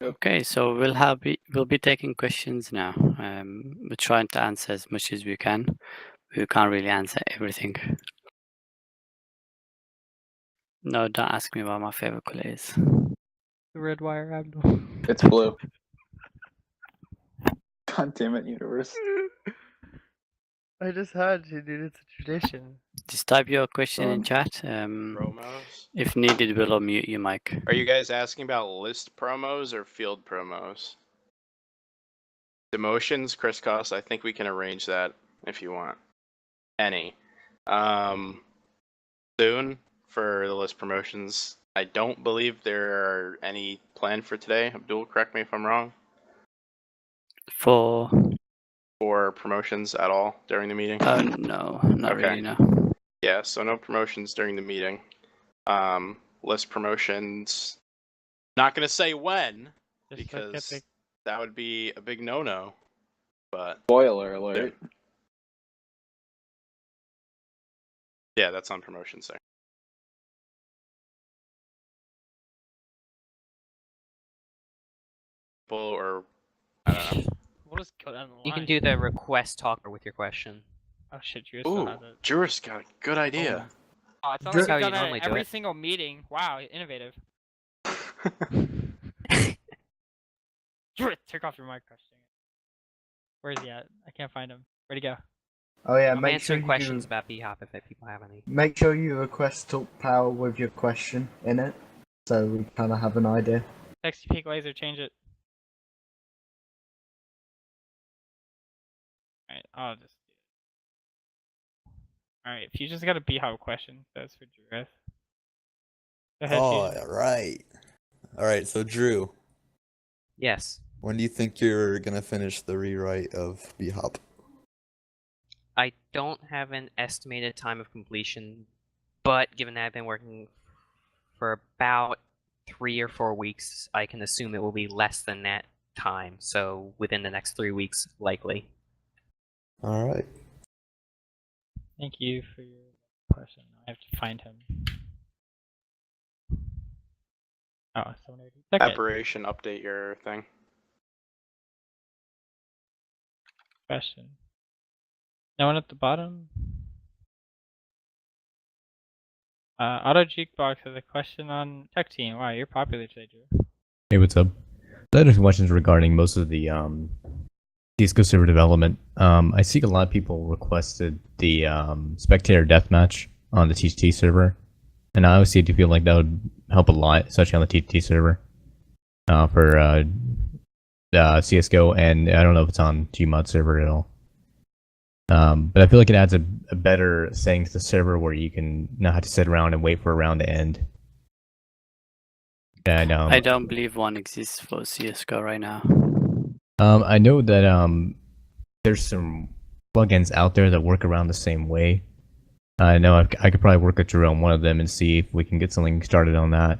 Okay, so we'll be taking questions now. We're trying to answer as much as we can. We can't really answer everything. No, don't ask me what my favorite color is. The red wire abnormal. It's blue. God damn it, universe. I just had to, dude. It's a tradition. Just type your question in chat. Promos? If needed, we'll unmute your mic. Are you guys asking about list promos or field promos? Demotions, crisscross, I think we can arrange that if you want. Any. Soon for the list promotions. I don't believe there are any planned for today. Abdul, correct me if I'm wrong. For promotions at all during the meeting? No, not Okay. really, no. Yeah, so no promotions during the meeting. List promotions. Not gonna say when, Just because that would be a big no-no. But Spoiler alert. yeah, that's on promotions there. Or I don't know. We'll just go down the line. You can do the request talker with your question. Oh shit, Juris still Ooh, has it. Juris got a good idea. Oh, it's not That's like how you've you done normally it do every it. single meeting. Wow, innovative. Juris, take off your mic, question. Where is he at? I can't find him. Where'd he go? Oh yeah, I'm make answering sure questions you about BHOP if people have any. make sure you request talk power with your question in it, so we kind of have an idea. XTP Glazer, change it. Alright, I'll just do it. Alright, if you just got a BHOP question, that's for Juris. Go ahead, Fusion. Alright, so Drew, Yes. when do you think you're gonna finish the rewrite of BHOP? I don't have an estimated time of completion, but given that I've been working for about 3 or 4 weeks, I can assume it will be less than that time. So within the next 3 weeks, likely. Alright. Thank you for your question. I have to find him. Oh, someone already took it. Operation update your thing. Question. No one at the bottom? Auto Jukebox has a question on Tech Team. Wow, you're popular today, Drew. Hey, what's up? I had some questions regarding most of the CSGO server development. I see a lot of people requested the spectator deathmatch on the TTT server, and I obviously do feel like that would help a lot, especially on the TTT server for CSGO, and I don't know if it's on Gmod server at all. But I feel like it adds a better setting to the server where you can not have to sit around and wait for a round to end. And, I don't believe one exists for CSGO right now. I know that there's some plugins out there that work around the same way. I know I could probably work with Drew on one of them and see if we can get something started on that.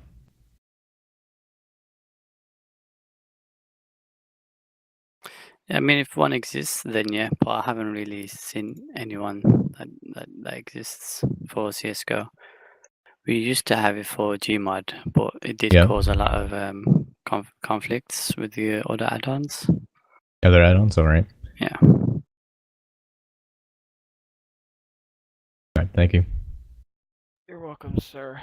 I mean, if one exists, then yeah, but I haven't really seen anyone that exists for CSGO. We used to have it for Gmod, but it did cause a lot of conflicts with the other add-ons. Other add-ons, alright. Yeah. Alright, thank you. You're welcome, sir.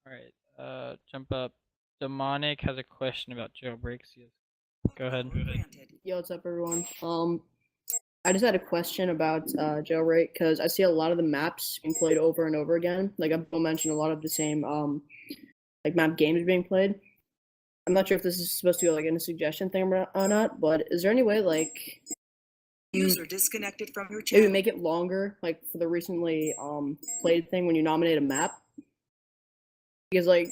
Alright, jump up. Demonic has a question about Jailbreak. Go ahead. Yo, what's up, everyone? I just had a question about Jailbreak because I see a lot of the maps being played over and over again. Like Abdul mentioned, a lot of the same like map games being played. I'm not sure if this is supposed to go like in a suggestion thing or not, but is there any way like user disconnected from your channel? maybe make it longer, like for the recently played thing when you nominate a map? Because like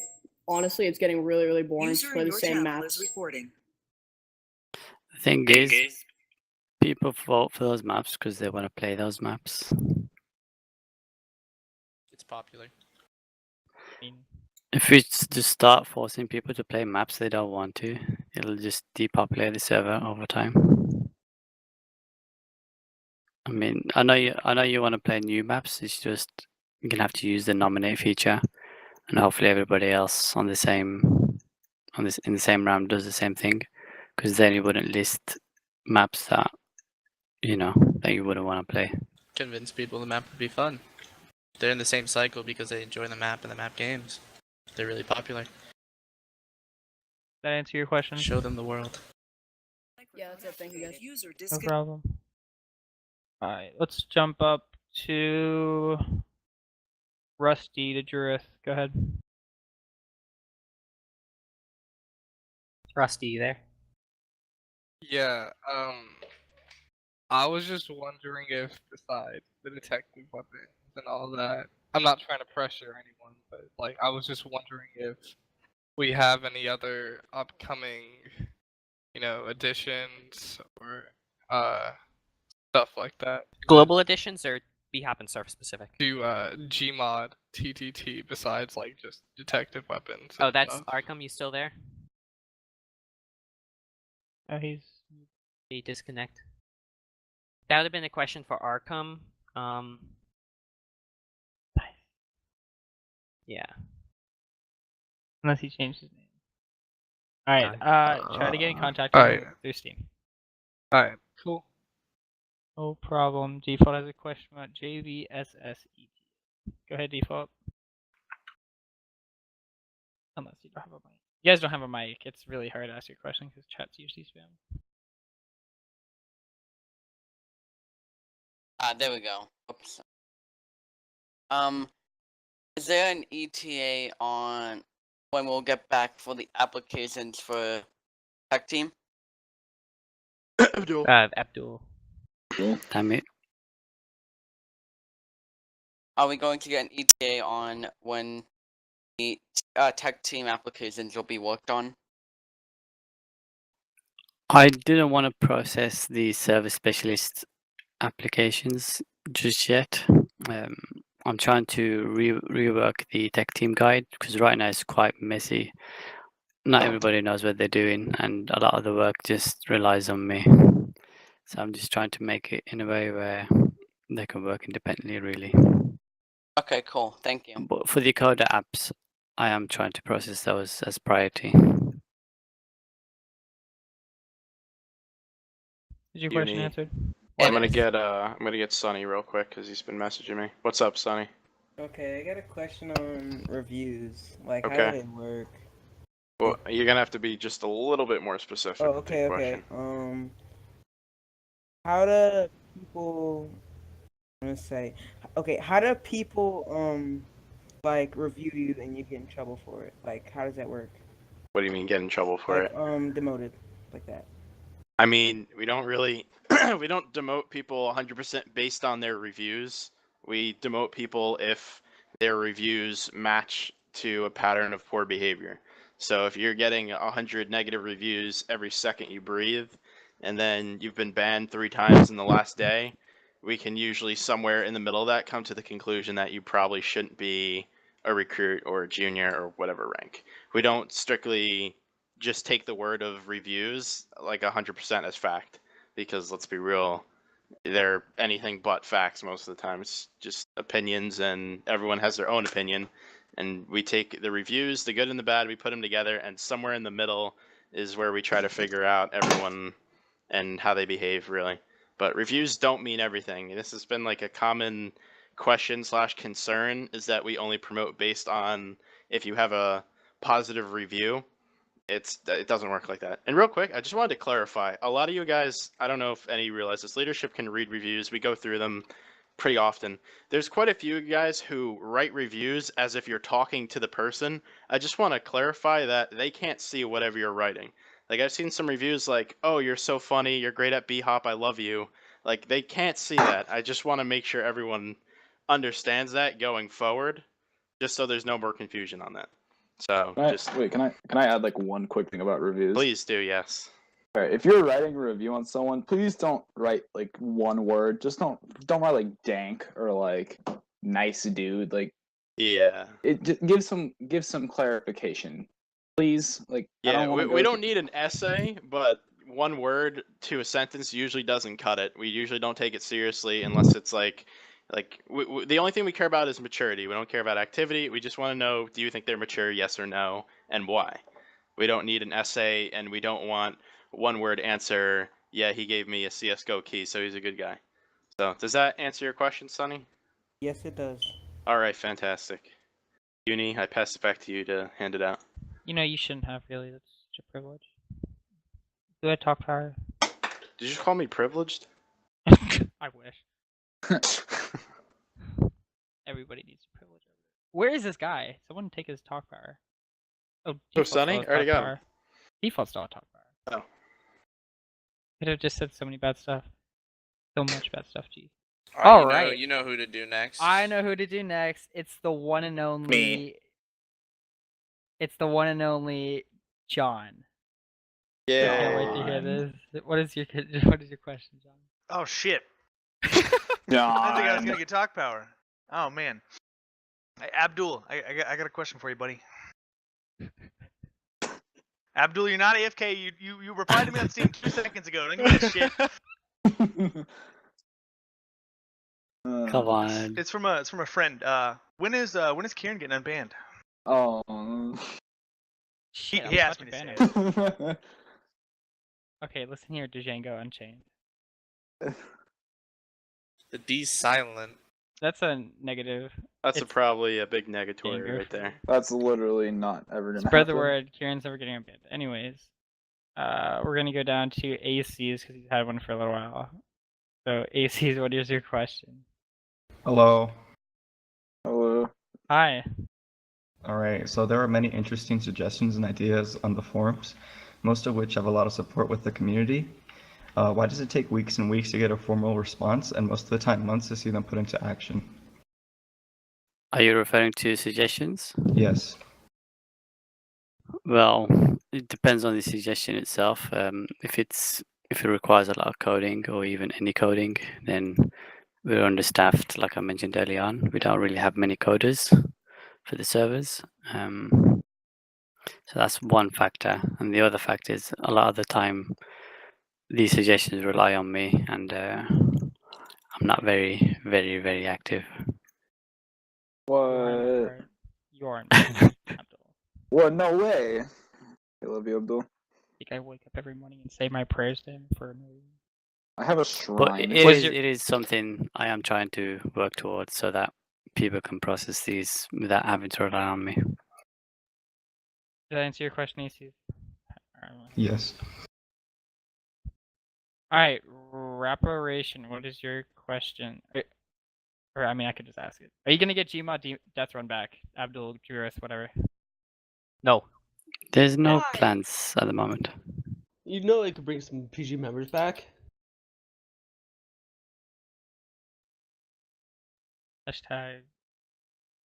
honestly, it's getting really boring to play the same maps. The thing is, people vote for those maps because they want to play those maps. It's popular. If we just start forcing people to play maps they don't want to, it'll just depopulate the server over time. I mean, I know you want to play new maps. It's just you're gonna have to use the nominate feature, and hopefully everybody else on the same in the same round does the same thing, because then you wouldn't list maps that that you wouldn't want to play. Convince people the map would be fun. They're in the same cycle because they enjoy the map and the map games. They're really popular. That answer your question? Show them the world. Yeah, that's it. Thank you guys. User No disconnected. problem. Alright, let's jump up to Rusty to Jurith. Go ahead. Rusty, you there? Yeah, I was just wondering if, besides the detective weapons and all that, I'm not trying to pressure anyone, but like, I was just wondering if we have any other upcoming, additions or stuff like that Global editions or BHAP and Surf specific? to Gmod TTT besides like just detective weapons. Oh, and that's stuff. Arkham. You still there? Oh, Did he disconnect? That would have been a question for Arkham. Yeah. Unless he changed his name. Alright, try to get in contact with him through Steam. Alright, cool. No problem. Default has a question about JVSSET. Go ahead, Default. Unless you don't have a mic. You guys don't have a mic. It's really hard to ask your question because chat's usually spam. There we go. Oops. Is there an ETA on when we'll get back for the applications for tech team? Abdul. Abdul. Damn it. Are we going to get an ETA on when the tech team applications will be worked on? I didn't want to process the service specialist applications just yet. I'm trying to rework the tech team guide because right now it's quite messy. Not everybody knows what they're doing, and a lot of the work just relies on me. So I'm just trying to make it in a way where they can work independently, really. Okay, cool. Thank you. But for the Coda apps, I am trying to process those as priority. Is your question Uni. answered? I'm gonna get Sonny real quick because he's been messaging me. What's up, Sonny? Okay, I got a question on reviews. Like, how Okay. do they work? Well, you're gonna have to be just a little bit more specific. Oh, with the okay, question. How do people? I'm gonna say, okay, how do people like review you and you get in trouble for it? Like, how does that work? What do you mean get in trouble for Like, it? demoted, like that. I mean, we don't really, we don't demote people 100% based on their reviews. We demote people if their reviews match to a pattern of poor behavior. So if you're getting 100 negative reviews every second you breathe, and then you've been banned 3 times in the last day, we can usually somewhere in the middle of that come to the conclusion that you probably shouldn't be a recruit or a junior or whatever rank. We don't strictly just take the word of reviews like 100% as fact, because let's be real, they're anything but facts most of the time. It's just opinions, and everyone has their own opinion, and we take the reviews, the good and the bad, we put them together, and somewhere in the middle is where we try to figure out everyone and how they behave, really. But reviews don't mean everything. This has been like a common question / concern, is that we only promote based on if you have a positive review. It doesn't work like that. And real quick, I just wanted to clarify. A lot of you guys, I don't know if any realize this, leadership can read reviews. We go through them pretty often. There's quite a few guys who write reviews as if you're talking to the person. I just want to clarify that they can't see whatever you're writing. Like, I've seen some reviews like, oh, you're so funny, you're great at B-Hop, I love you. Like, they can't see that. I just want to make sure everyone understands that going forward, just so there's no more confusion on that. So can I add like one quick thing about reviews? Please do, yes. All right, if you're writing a review on someone, please don't write like one word. Just don't write like dank or like nice dude. Like, yeah, it just give some clarification, please. Like, yeah, we don't need an essay, but one word to a sentence usually doesn't cut it. We usually don't take it seriously unless it's like Like, the only thing we care about is maturity. We don't care about activity. We just want to know, do you think they're mature, yes or no, and why? We don't need an essay, and we don't want one-word answer, yeah, he gave me a CSGO key, so he's a good guy. So, does that answer your question, Sonny? Yes, it does. All right, fantastic. Uni, I pass it back to you to hand it out. You know, you shouldn't have, really. That's such a privilege. Do I talk power? Did you just call me privileged? I wish. Everybody needs privilege. Where is this guy? Someone take his talk power. Oh, Sonny? I already got him. Default's not talk power. Oh. Could have just said so many bad stuff. So much bad stuff, geez. All right. You know who to do next. I know who to do next. It's the one and only. Me. It's the one and only John. Yeah. I can't wait to hear this. What is your question, John? Oh shit. John. I didn't think I was gonna get talk power. Oh man. Abdul, I got a question for you, buddy. Abdul, you're not AFK. You replied to me on Steam 2 seconds ago. Don't give me a shit. Come on. It's from a friend. When is Kieran getting unbanned? Oh. He I'm asked about me to say ban it. him. Okay, listen here, Django Unchained. The D's silent. That's a negative. That's It's probably a big negatory Django. right there. That's literally not ever gonna Spread the happen. word. Kieran's never getting unbanned. Anyways, we're gonna go down to ACs because he's had one for a little while. So ACs, what is your question? Hello. Hello. Hi. Alright, so there are many interesting suggestions and ideas on the forums, most of which have a lot of support with the community. Why does it take weeks and weeks to get a formal response, and most of the time months to see them put into action? Are you referring to suggestions? Yes. Well, it depends on the suggestion itself. If it requires a lot of coding or even any coding, then we're understaffed. Like I mentioned earlier on, we don't really have many coders for the servers. So that's one factor, and the other factor is a lot of the time these suggestions rely on me, and I'm not very, very, very active. What? You aren't. What? No way. I love you, Abdul. I think I wake up every morning and say my prayers to him for no reason. I have a But shrine. it is something I am trying to work towards so that people can process these without having to rely on me. Did I answer your question, AC? Yes. Alright, reparation, what is your question? Or, I mean, I could just ask it. Are you gonna get Gmod Death Run back? Abdul, Juris, whatever. No. There's no plans at the moment. You know it could bring some PG members back. Hashtag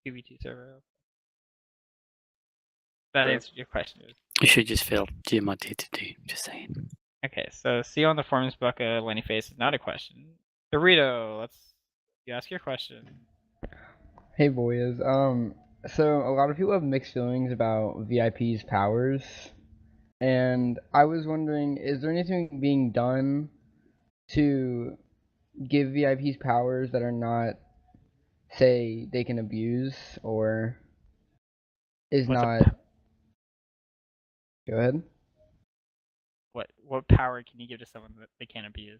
QBT server. That answered your question. You should just fill Gmod D2D, just saying. Okay, so see you on the forums book, Lenny Face is not a question. Dorito, you ask your question. Hey boys, so a lot of people have mixed feelings about VIP's powers, and I was wondering, is there anything being done to give VIP's powers that are not, say, they can abuse, or is not... Go ahead. What power can you give to someone that they can't abuse?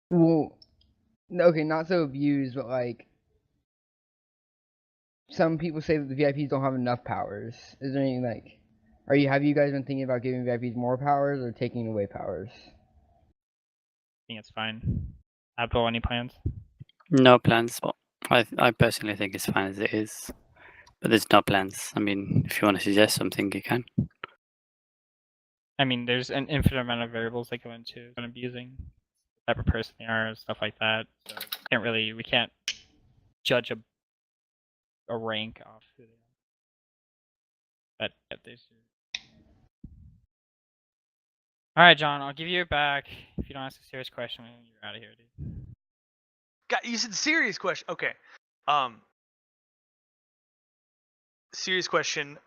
Well, okay, not so abused, but like... Some people say that the VIPs don't have enough powers. Is there anything like... Have you guys been thinking about giving VIPs more powers or taking away powers? I think it's fine. Abdul, any plans? No plans. Well, I personally think it's fine as it is. But there's no plans. I mean, if you want to suggest something, you can. I mean, there's an infinite amount of variables that go into abusing, the type of person they are, stuff like that. So we can't judge a rank off who they are. But there's. All right, John, I'll give you it back if you don't ask a serious question. You're out of here, dude. God, you said serious question. Okay. Serious question.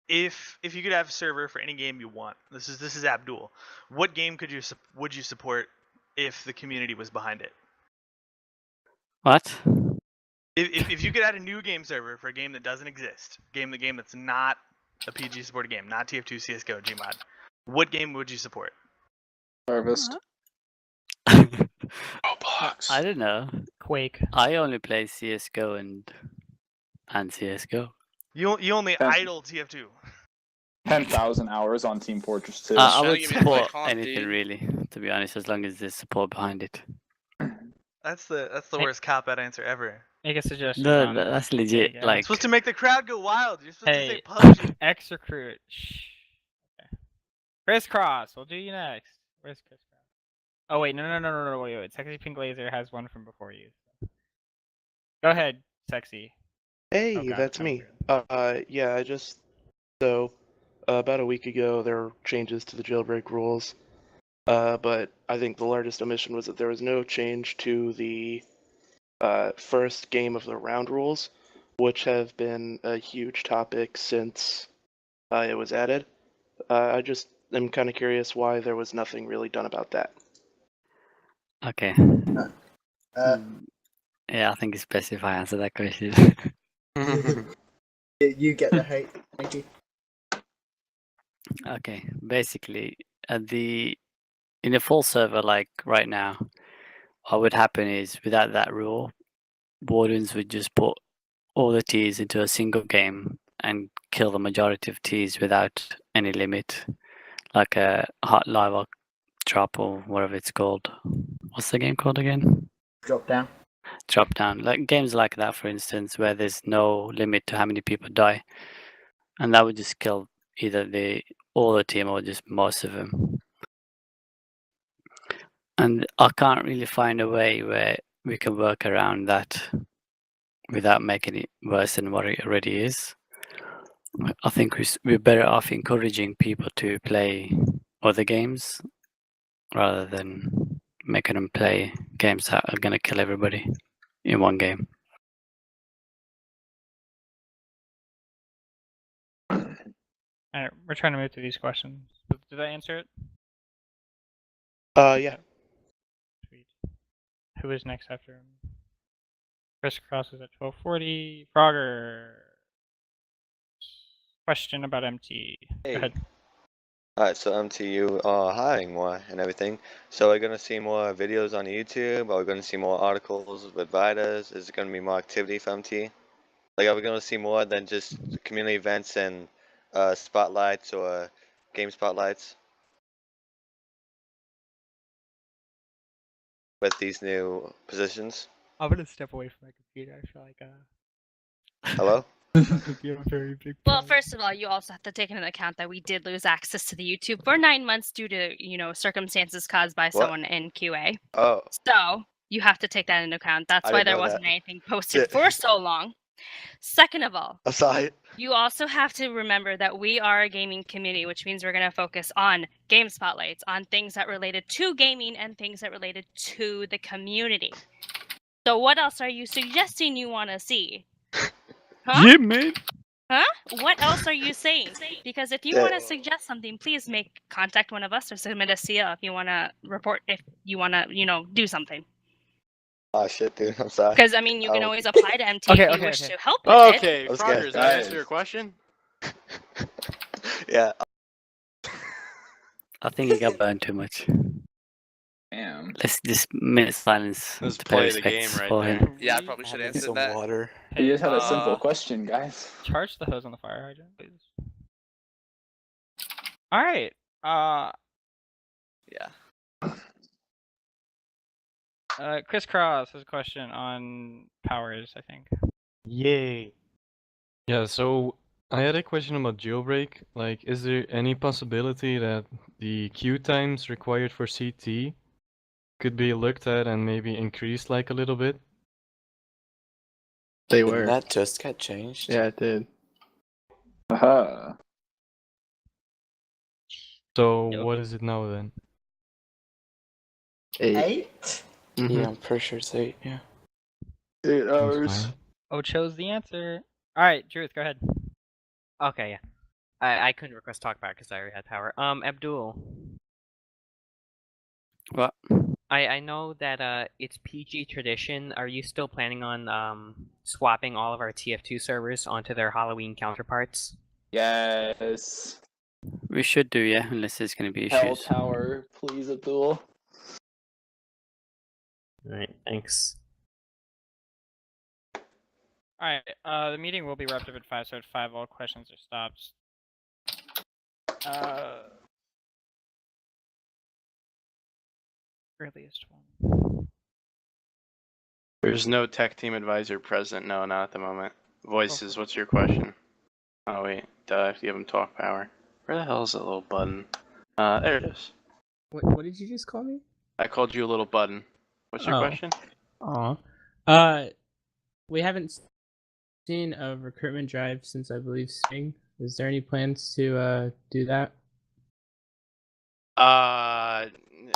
If you could have a server for any game you want, this is Abdul. What game would you support if the community was behind it? What? If you could add a new game server for a game that doesn't exist, game that's not a PG supported game, not TF2 CS:GO Gmod, what game would you support? Harvest. Roblox. I don't know. Quake. I only play CS:GO and CS:GO. You only idle TF2. 10,000 hours on Team Fortress 2. I trying to would get me to play support comp, anything dude. really, to be honest, as long as there's support behind it. That's the worst cop out answer ever. Make a suggestion. No, on that's GTA legit. again. Like, Supposed to make the crowd go wild. You're supposed to say Hey, PUBG. X recruit. Shh. Okay. Crisscross, we'll do you next. Where's Crisscross? Oh wait, no, wait. Sexy Pink Laser has one from before you. Go ahead, Sexy. Hey, Oh, God, that's I'm me. rude. Yeah, so about a week ago there were changes to the jailbreak rules. But I think the largest omission was that there was no change to the first game of the round rules, which have been a huge topic since it was added. I just am kind of curious why there was nothing really done about that. okay. Uh, Yeah, I think it's best if I answer that question. you get the hate. Thank you. Okay, basically, in a full server like right now, what would happen is without that rule, wardens would just put all the Ts into a single game and kill the majority of Ts without any limit, like a hot lava drop or whatever it's called. What's the game called again? Drop down. Drop down. Like games like that, for instance, where there's no limit to how many people die, and that would just kill either all the team or just most of them. And I can't really find a way where we can work around that without making it worse than what it already is. I think we're better off encouraging people to play other games rather than making them play games that are going to kill everybody in one game. Alright, we're trying to move through these questions. Did I answer it? Yeah. Sweet. Who is next after him? Crisscross is at 12:40. Frogger. Question about MT. Go ahead. Alright, so MTU are hiring more and everything. So we're gonna see more videos on YouTube, or we're gonna see more articles with writers? Is it gonna be more activity for MT? Like, are we gonna see more than just community events and spotlights or game spotlights? With these new positions? I'm gonna step away from my computer. I feel like Hello? Well, first of all, you also have to take into account that we did lose access to the YouTube for 9 months due to, circumstances caused by someone in QA. Oh. So you have to take that into account. That's I why didn't there know wasn't that. anything posted for so long. Second of all, I'm sorry. you also have to remember that we are a gaming community, which means we're going to focus on game spotlights, on things that related to gaming and things that related to the community. So what else are you suggesting you want to see? Huh? Yeah, man. Huh? What else are you saying? Because if you want to suggest something, please contact one of us or submit a CL if you want to report, if you want to, do something. Oh shit, dude, I'm sorry. Because, you can always apply to MT if you wish to help with it. Okay, Frogger, does that answer your question? Yeah. I think he got burned too much. Damn. Let's just minute silence Let's to pay play the game respects right for there. him. Yeah, I probably should answer Some that. water. You just had a simple question, guys. Charge the hose on the fire hydrant, please. Alright. Yeah. Crisscross has a question on powers, I think. Yay. Yeah, so I had a question about jailbreak. Like, is there any possibility that the queue times required for CT could be looked at and maybe increased like a little bit? They Didn't were. that just get changed? Yeah, it did. Aha. So what is it now then? 8? Yeah, I'm pretty sure it's 8, yeah. 8 hours. Oh, chose the answer. Alright, Druth, go ahead. Okay, yeah. I couldn't request talk back because I already had power. Abdul. What? I know that it's PG tradition. Are you still planning on swapping all of our TF2 servers onto their Halloween counterparts? Yes. We should do, yeah, unless there's going to be Hell issues. Tower, please, Abdul. Alright, thanks. Alright, the meeting will be wrapped up at 5, so at 5 all questions are stopped. Earliest one. There's no tech team advisor present. No, not at the moment. Voices, what's your question? Oh wait, duh, if you have him talk power. Where the hell is that little button? There it is. What did you just call me? I called you a little button. What's your question? Aw. We haven't seen a recruitment drive since I believe spring. Is there any plans to do that?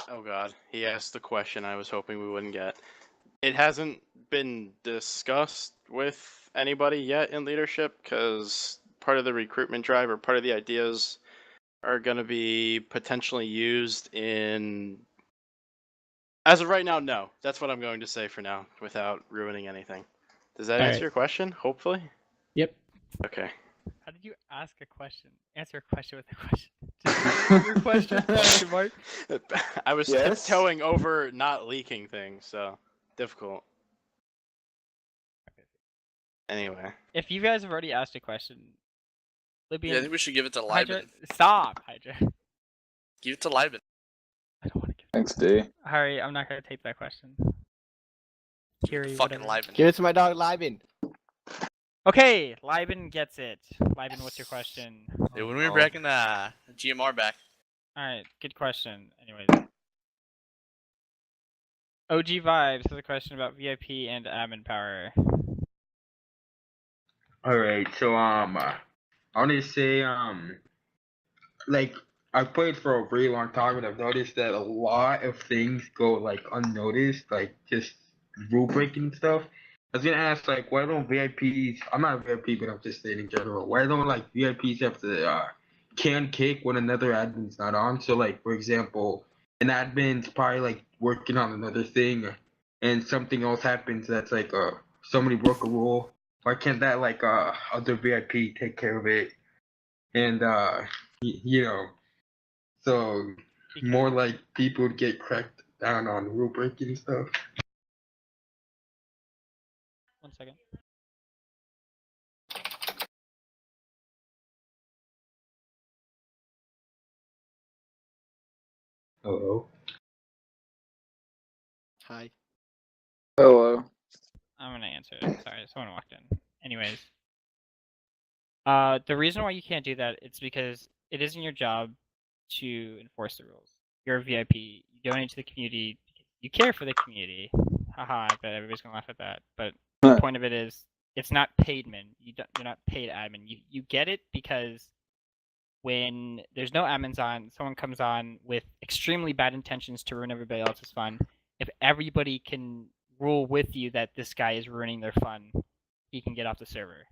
Oh god, he asked the question I was hoping we wouldn't get. It hasn't been discussed with anybody yet in leadership, because part of the recruitment drive or part of the ideas are going to be potentially used in... As of right now, no. That's what I'm going to say for now, without ruining anything. Does that answer your question, hopefully? Yep. Okay. How did you ask a question? Answer a question with a question. Just answer your question? Question mark? I was tiptoeing over not leaking things, so difficult. Anyway. If you guys have already asked a question, Libyan... Yeah, I think we should give it to Hydra... Liben. Stop, Hydra. Give it to Liben. Thanks, D. Harry, I'm not gonna take that question. Kiri, Fucking whatever. Liben. Give it to my dog, Liben. Okay, Liben gets it. Liben, what's your question? Hey, when we were bringing GMR back. Alright, good question. Anyways. OG Vibes has a question about VIP and admin power. Alright, so I want to say like I've played for a really long time and I've noticed that a lot of things go like unnoticed, like just rule breaking stuff. I was gonna ask like why don't VIPs, I'm not a VIP but I'm just saying in general, why don't like VIPs have to can kick when another admin's not on? So like for example, an admin's probably like working on another thing and something else happens that's like somebody broke a rule. Why can't that like other VIP take care of it? And you know, so more like people would get cracked down on rule breaking stuff. 1 second. Hello. Hi. Hello. I'm gonna answer it. Sorry, someone walked in. Anyways. The reason why you can't do that, it's because it isn't your job to enforce the rules. You're a VIP, you donate to the community, you care for the community. Haha, I bet everybody's gonna laugh at that. But the point of it is, it's not paid min. You're not paid admin. You get it because when there's no admins on, someone comes on with extremely bad intentions to ruin everybody else's fun. If everybody can rule with you that this guy is ruining their fun, he can get off the server.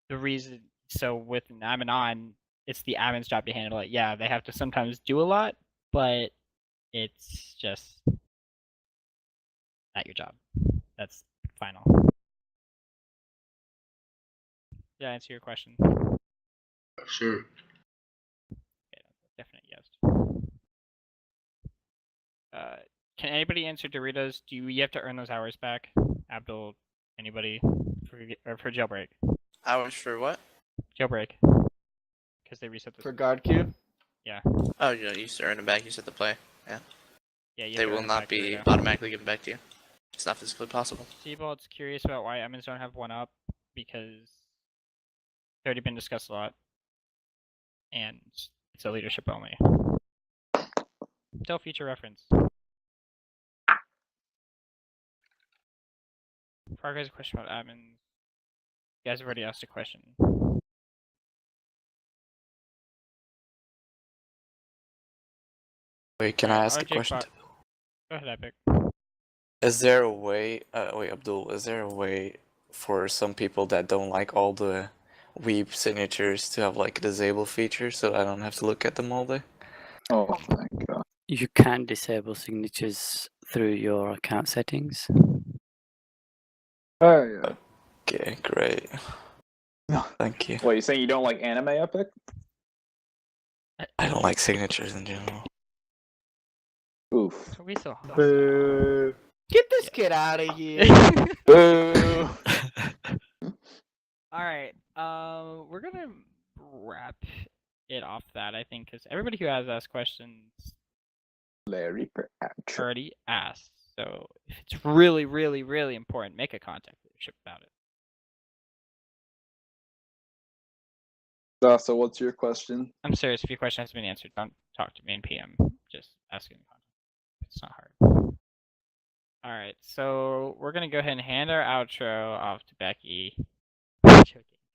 The reason, so with an admin on, it's the admin's job to handle it. Yeah, they have to sometimes do a lot, but it's just not your job. That's final. Did I answer your question? Sure. Okay, definite yes. Can anybody answer Doritos? Do you have to earn those hours back? Abdul, anybody? For Jailbreak. Hours for what? Jailbreak. Because they reset the... For guard queue? Yeah. Oh, yeah, you used to earn them back. You said to play. Yeah. Yeah, you they have to will earn it not back, be Dorito. automatically given back to you. It's not physically possible. Seabolt's curious about why admins don't have one up, because it's already been discussed a lot. And it's a leadership only. Until future reference. Fargo has a question about admins. You guys have already asked a question. Wait, can I ask a question? Go ahead, Epic. Is there a way, wait, Abdul, is there a way for some people that don't like all the weeb signatures to have like a disable feature so I don't have to look at them all day? Oh my god. You can disable signatures through your account settings. Oh yeah. Okay, great. Thank you. What, you saying you don't like anime Epic? I don't like signatures in general. Oof. Are we so Boo. Get this kid out of here. Boo. All right. We're gonna wrap it off that I think because everybody who has asked questions Larry already asked. So if it's really, really, really important, make a contact leadership about it. So what's your question? I'm serious. If your question has been answered, don't talk to me in PM. Just ask in contact. It's not hard. All right. So we're gonna go ahead and hand our outro off to Becky. Go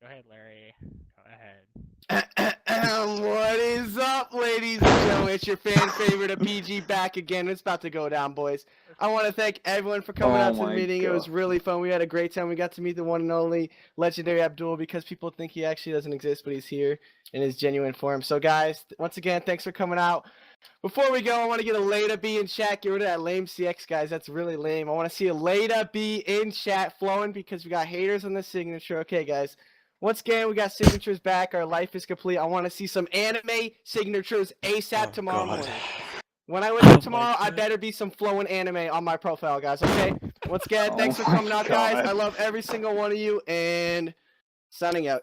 ahead, Larry. Go ahead. What is up, ladies and gentlemen? It's your fan favorite of PG back again. It's about to go down, boys. I want to thank everyone for coming out to the meeting. It was really fun. We had a great time. We got to meet the one and only legendary Abdul because people think he actually doesn't exist, but he's here in his genuine form. So, guys, once again, thanks for coming out. Before we go, I want to get a Leda B in chat. Get rid of that lame CX, guys. That's really lame. I want to see a Leda B in chat flowing because we got haters on the signature. Okay, guys. Once again, we got signatures back. Our life is complete. I want to see some anime signatures ASAP tomorrow morning. When I wake up tomorrow, I better be some flowing anime on my profile, guys. Okay? Once again, thanks for coming out, guys. I love every single one of you, and signing out.